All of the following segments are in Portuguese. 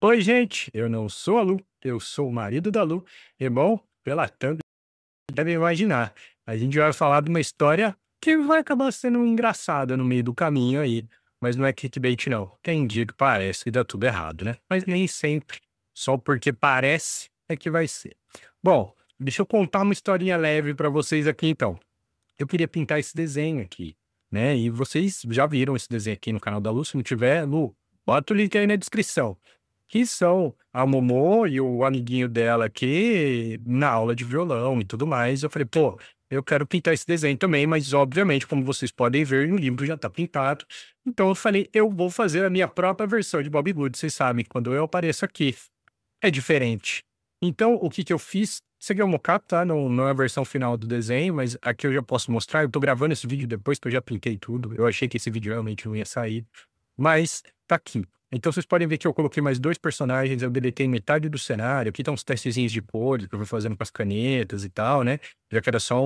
Oi, gente, eu não sou a Lu, eu sou o marido da Lu. Irmão, pela thumb, deve imaginar. A gente vai falar de uma história que vai acabar sendo engraçada no meio do caminho aí, mas não é clickbait não. Tem dia que parece que dá tudo errado, né? Mas nem sempre, só porque parece é que vai ser. Bom, deixa eu contar uma historinha leve pra vocês aqui então. Eu queria pintar esse desenho aqui, né? E vocês já viram esse desenho aqui no canal da Lu, se não tiver, Lu, bota o link aí na descrição. Que são a Momô e o amiguinho dela aqui na aula de violão e tudo mais. Eu falei, pô, eu quero pintar esse desenho também, mas obviamente, como vocês podem ver, o livro já tá pintado. Então eu falei, eu vou fazer a minha própria versão de Bob Good. Vocês sabem, quando eu apareço aqui, é diferente. Então, o que que eu fiz? Isso aqui é um mockup, tá? Não é a versão final do desenho, mas aqui eu já posso mostrar. Eu tô gravando esse vídeo depois que eu já pintei tudo. Eu achei que esse vídeo realmente não ia sair, mas tá aqui. Então vocês podem ver que eu coloquei mais 2 personagens, eu deletei metade do cenário. Aqui estão uns testezinhos de cores que eu fui fazendo com as canetas e tal, né? Já que era só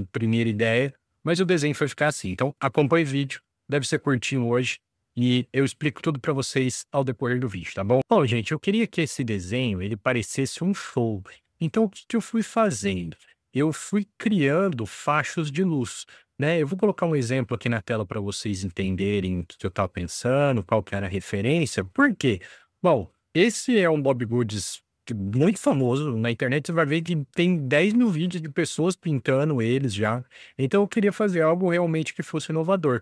primeira ideia, mas o desenho foi ficar assim. Então acompanhe o vídeo, deve ser curtinho hoje. E eu explico tudo para vocês ao decorrer do vídeo, tá bom? Bom, gente, eu queria que esse desenho ele parecesse um show. Então, o que que eu fui fazendo? Eu fui criando fachos de luz, né? Eu vou colocar um exemplo aqui na tela para vocês entenderem o que eu estava pensando, qual que era a referência. Por quê? Bom, esse é um Bob Goods muito famoso. Na internet você vai ver que tem 10 mil vídeos de pessoas pintando eles já. Então, eu queria fazer algo realmente que fosse inovador.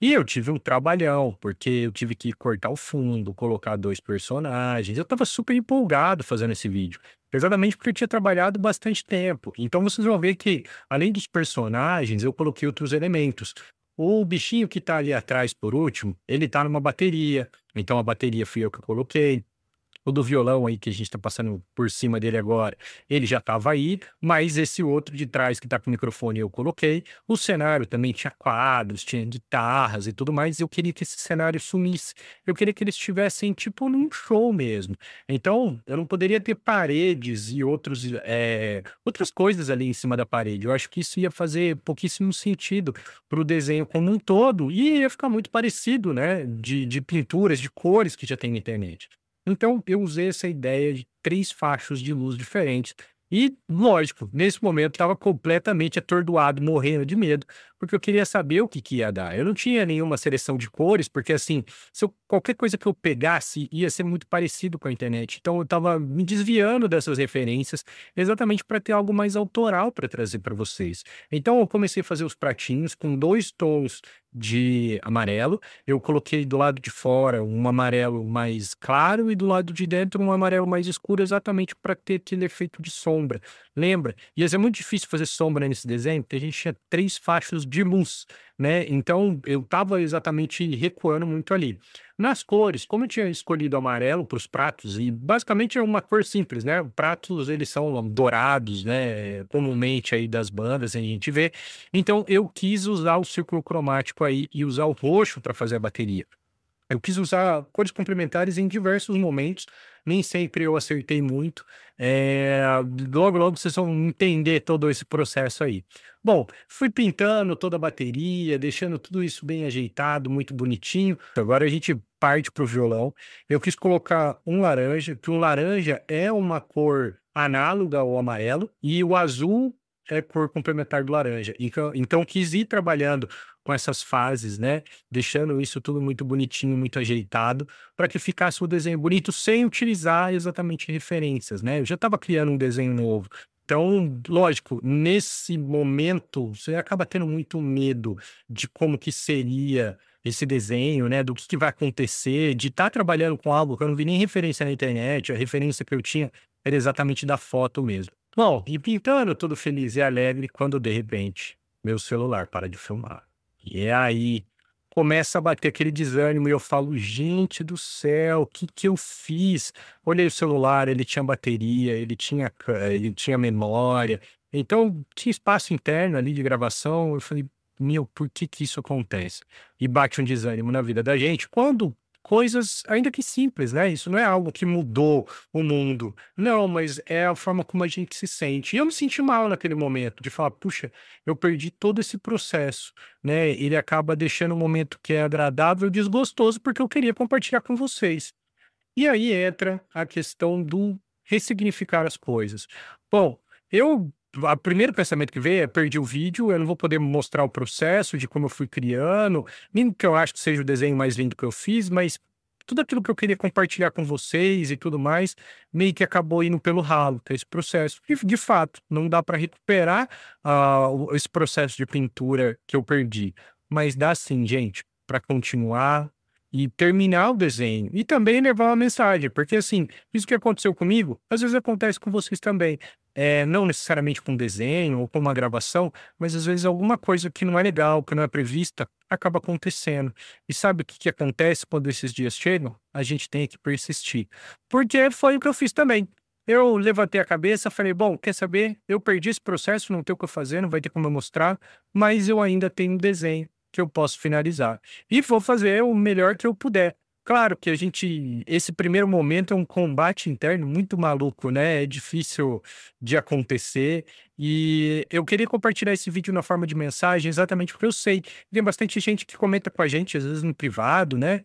E eu tive um trabalhão, porque eu tive que cortar o fundo, colocar 2 personagens. Eu estava super empolgado fazendo esse vídeo, exatamente porque eu tinha trabalhado bastante tempo. Então vocês vão ver que, além dos personagens, eu coloquei outros elementos. O bichinho que tá ali atrás, por último, ele tá numa bateria, então a bateria fui eu que coloquei. O do violão aí, que a gente tá passando por cima dele agora, ele já estava aí, mas esse outro de trás que tá com o microfone eu coloquei. O cenário também tinha quadros, tinha guitarras e tudo mais, e eu queria que esse cenário sumisse. Eu queria que eles estivessem, tipo, num show mesmo. Então, eu não poderia ter paredes e outras coisas ali em cima da parede. Eu acho que isso ia fazer pouquíssimo sentido para o desenho como um todo, e ia ficar muito parecido, né, de pinturas, de cores que já tem na internet. Então, eu usei essa ideia de 3 fachos de luz diferentes e, lógico, nesse momento estava completamente atordoado, morrendo de medo, porque eu queria saber o que que ia dar. Eu não tinha nenhuma seleção de cores, porque, assim, se eu qualquer coisa que eu pegasse ia ser muito parecido com a internet. Então eu estava me desviando dessas referências, exatamente para ter algo mais autoral para trazer para vocês. Então eu comecei a fazer os pratinhos com 2 tons de amarelo. Eu coloquei do lado de fora um amarelo mais claro e do lado de dentro um amarelo mais escuro, exatamente para ter aquele efeito de sombra. Lembra? Ia ser muito difícil fazer sombra nesse desenho, porque a gente tinha 3 fachos de luz, né? Então eu estava exatamente recuando muito ali. Nas cores, como eu tinha escolhido amarelo para os pratos, e basicamente é uma cor simples, né? Pratos, eles são dourados, né? Comumente aí das bandas a gente vê. Então eu quis usar o círculo cromático aí e usar o roxo para fazer a bateria. Eu quis usar cores complementares em diversos momentos, nem sempre eu acertei muito, eh, logo vocês vão entender todo esse processo aí. Bom, fui pintando toda a bateria, deixando tudo isso bem ajeitado, muito bonitinho. Agora a gente parte para o violão. Eu quis colocar um laranja, que o laranja é uma cor análoga ao amarelo, e o azul é cor complementar do laranja. Então quis ir trabalhando com essas fases, né, deixando isso tudo muito bonitinho, muito ajeitado, para que ficasse o desenho bonito sem utilizar exatamente referências, né. Eu já estava criando um desenho novo. Então, lógico, nesse momento, você acaba tendo muito medo de como que seria esse desenho, né, do que vai acontecer, de estar trabalhando com algo que eu não vi nem referência na internet, a referência que eu tinha era exatamente da foto mesmo. Bom, e pintando todo feliz e alegre, quando de repente, meu celular para de filmar. E é aí, começa a bater aquele desânimo e eu falo: "Gente do céu, o que que eu fiz?". Olhei o celular, ele tinha bateria, ele tinha memória, então tinha espaço interno ali de gravação. Eu falei: "Meu, por que que isso acontece?". E bate um desânimo na vida da gente quando coisas ainda que simples, né, isso não é algo que mudou o mundo. Não, mas é a forma como a gente se sente. E eu me senti mal naquele momento de falar: "Puxa, eu perdi todo esse processo", né, ele acaba deixando um momento que é agradável desgostoso, porque eu queria compartilhar com vocês. E aí entra a questão do ressignificar as coisas. Bom, eu a primeiro pensamento que veio é: perdi o vídeo, eu não vou poder mostrar o processo de como eu fui criando, nem que eu acho que seja o desenho mais lindo que eu fiz, mas tudo aquilo que eu queria compartilhar com vocês e tudo mais, meio que acabou indo pelo ralo, esse processo. E de fato, não dá para recuperar, esse processo de pintura que eu perdi, mas dá sim, gente, para continuar e terminar o desenho e também levar uma mensagem, porque assim, isso que aconteceu comigo, às vezes acontece com vocês também. Não necessariamente com desenho ou com uma gravação, mas às vezes alguma coisa que não é legal, que não é prevista, acaba acontecendo. E sabe o que que acontece quando esses dias chegam? A gente tem que persistir. Porque foi o que eu fiz também. Eu levantei a cabeça, falei: bom, quer saber? Eu perdi esse processo, não tem o que eu fazer, não vai ter como eu mostrar, mas eu ainda tenho um desenho que eu posso finalizar. E vou fazer o melhor que eu puder. Claro que esse primeiro momento é um combate interno muito maluco, né? É difícil de acontecer. E eu queria compartilhar esse vídeo na forma de mensagem, exatamente porque eu sei que tem bastante gente que comenta com a gente, às vezes no privado, né?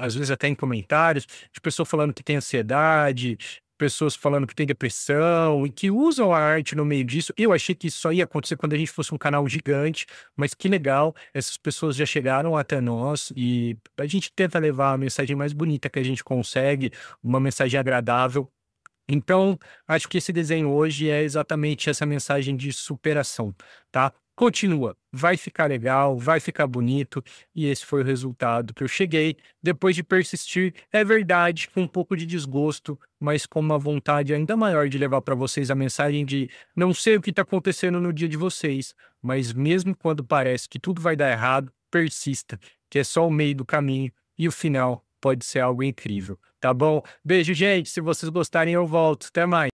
Às vezes até em comentários, de pessoa falando que tem ansiedade, pessoas falando que tem depressão e que usam a arte no meio disso. Eu achei que isso só ia acontecer quando a gente fosse um canal gigante, mas que legal, essas pessoas já chegaram até nós e a gente tenta levar a mensagem mais bonita que a gente consegue, uma mensagem agradável. Então, acho que esse desenho hoje é exatamente essa mensagem de superação, tá? Continua, vai ficar legal, vai ficar bonito, e esse foi o resultado que eu cheguei depois de persistir. É verdade, com um pouco de desgosto, mas com uma vontade ainda maior de levar para vocês a mensagem de não sei o que está acontecendo no dia de vocês, mas mesmo quando parece que tudo vai dar errado, persista, que é só o meio do caminho e o final pode ser algo incrível. Tá bom? Beijo, gente. Se vocês gostarem, eu volto. Até mais.